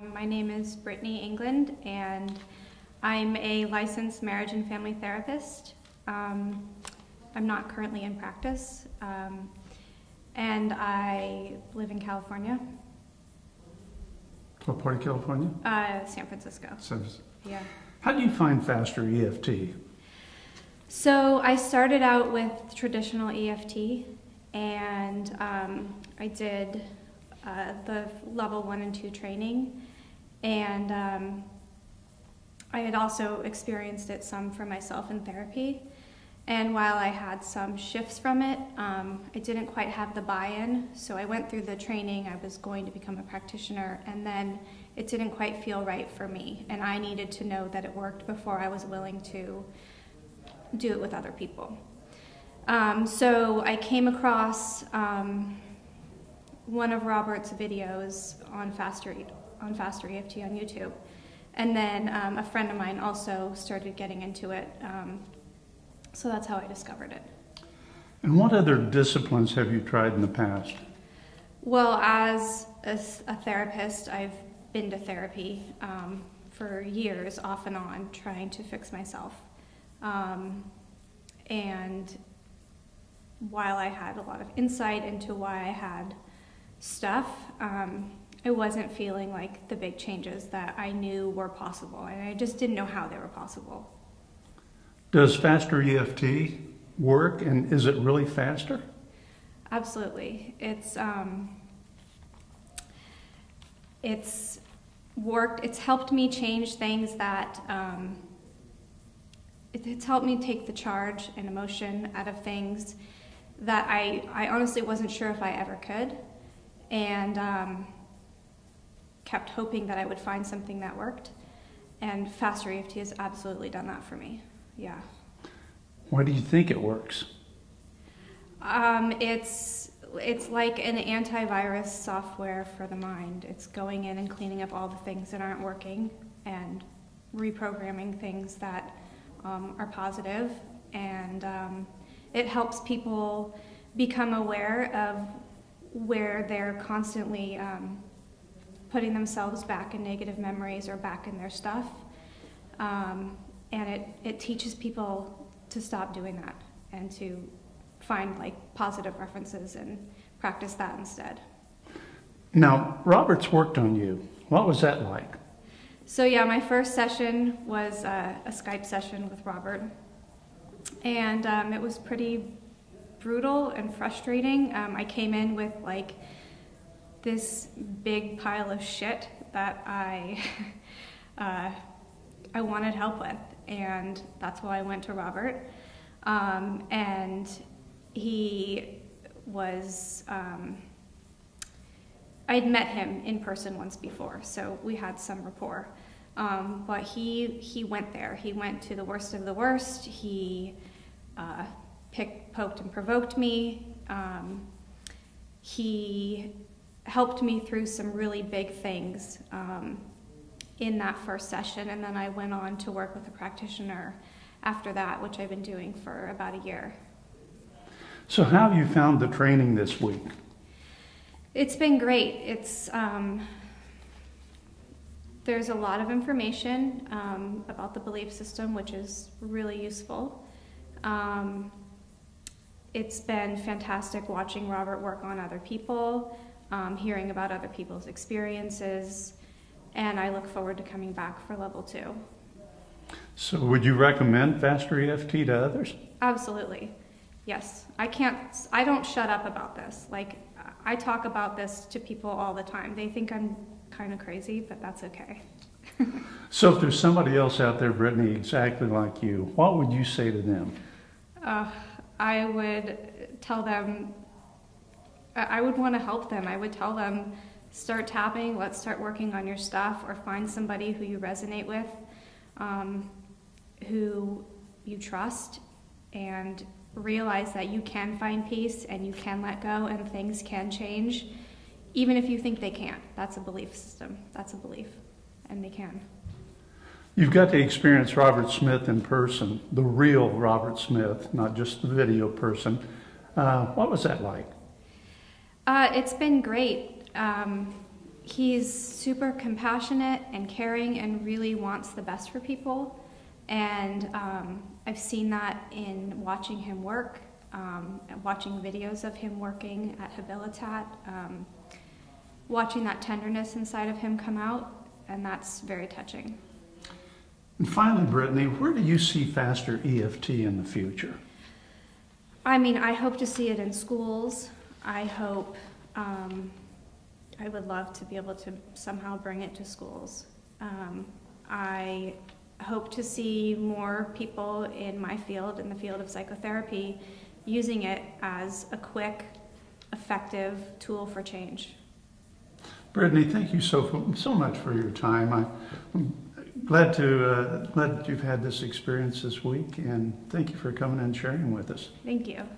My name is Brittany England, and I'm a licensed marriage and family therapist. I'm not currently in practice, and I live in California. What part of California? San Francisco. Yeah. How do you find Faster EFT? So I started out with traditional EFT, and I did the level 1 and 2 training, and I had also experienced it some for myself in therapy. And while I had some shifts from it, I didn't quite have the buy-in. So I went through the training, I was going to become a practitioner, and then it didn't quite feel right for me. And I needed to know that it worked before I was willing to do it with other people. So I came across one of Robert's videos on Faster EFT on YouTube. And then a friend of mine also started getting into it. So that's how I discovered it. And what other disciplines have you tried in the past? Well, as a therapist, I've been to therapy for years, off and on, trying to fix myself. And while I had a lot of insight into why I had stuff, I wasn't feeling like the big changes that I knew were possible, and I just didn't know how they were possible. Does Faster EFT work, and is it really faster? Absolutely. It's worked. It's helped me change things that it's helped me take the charge and emotion out of things that I honestly wasn't sure if I ever could, and kept hoping that I would find something that worked. And Faster EFT has absolutely done that for me. Yeah. Why do you think it works? It's like an antivirus software for the mind. It's going in and cleaning up all the things that aren't working and reprogramming things that are positive, and it helps people become aware of where they're constantly putting themselves back in negative memories or back in their stuff. And it teaches people to stop doing that and to find like positive references and practice that instead. Now, Robert's worked on you. What was that like? So yeah, my first session was a Skype session with Robert, and it was pretty brutal and frustrating. I came in with like this big pile of shit that I wanted help with, and that's why I went to Robert. And he was, I'd met him in person once before, so we had some rapport. But he went there. He went to the worst of the worst. He poked and provoked me. He helped me through some really big things in that first session, and then I went on to work with a practitioner after that, which I've been doing for about a year. So how have you found the training this week? It's been great. It's there's a lot of information about the belief system, which is really useful. It's been fantastic watching Robert work on other people, hearing about other people's experiences, and I look forward to coming back for level 2. So would you recommend Faster EFT to others? Absolutely. Yes. I don't shut up about this. Like, I talk about this to people all the time. They think I'm kind of crazy, but that's okay. So if there's somebody else out there, Brittany, exactly like you, what would you say to them? I would tell them, I would want to help them. I would tell them, start tapping, let's start working on your stuff, or find somebody who you resonate with, who you trust, and realize that you can find peace and you can let go and things can change, even if you think they can't. That's a belief system. That's a belief, and they can. You've got to experience Robert Smith in person, the real Robert Smith, not just the video person. What was that like? It's been great. He's super compassionate and caring and really wants the best for people. And I've seen that in watching him work, watching videos of him working at Habilitat, watching that tenderness inside of him come out, and that's very touching. And finally, Brittany, where do you see Faster EFT in the future? I mean, I hope to see it in schools. I hope, I would love to be able to somehow bring it to schools. I hope to see more people in my field, in the field of psychotherapy, using it as a quick, effective tool for change. Brittany, thank you so much for your time. I'm glad that you've had this experience this week, and thank you for coming and sharing with us. Thank you.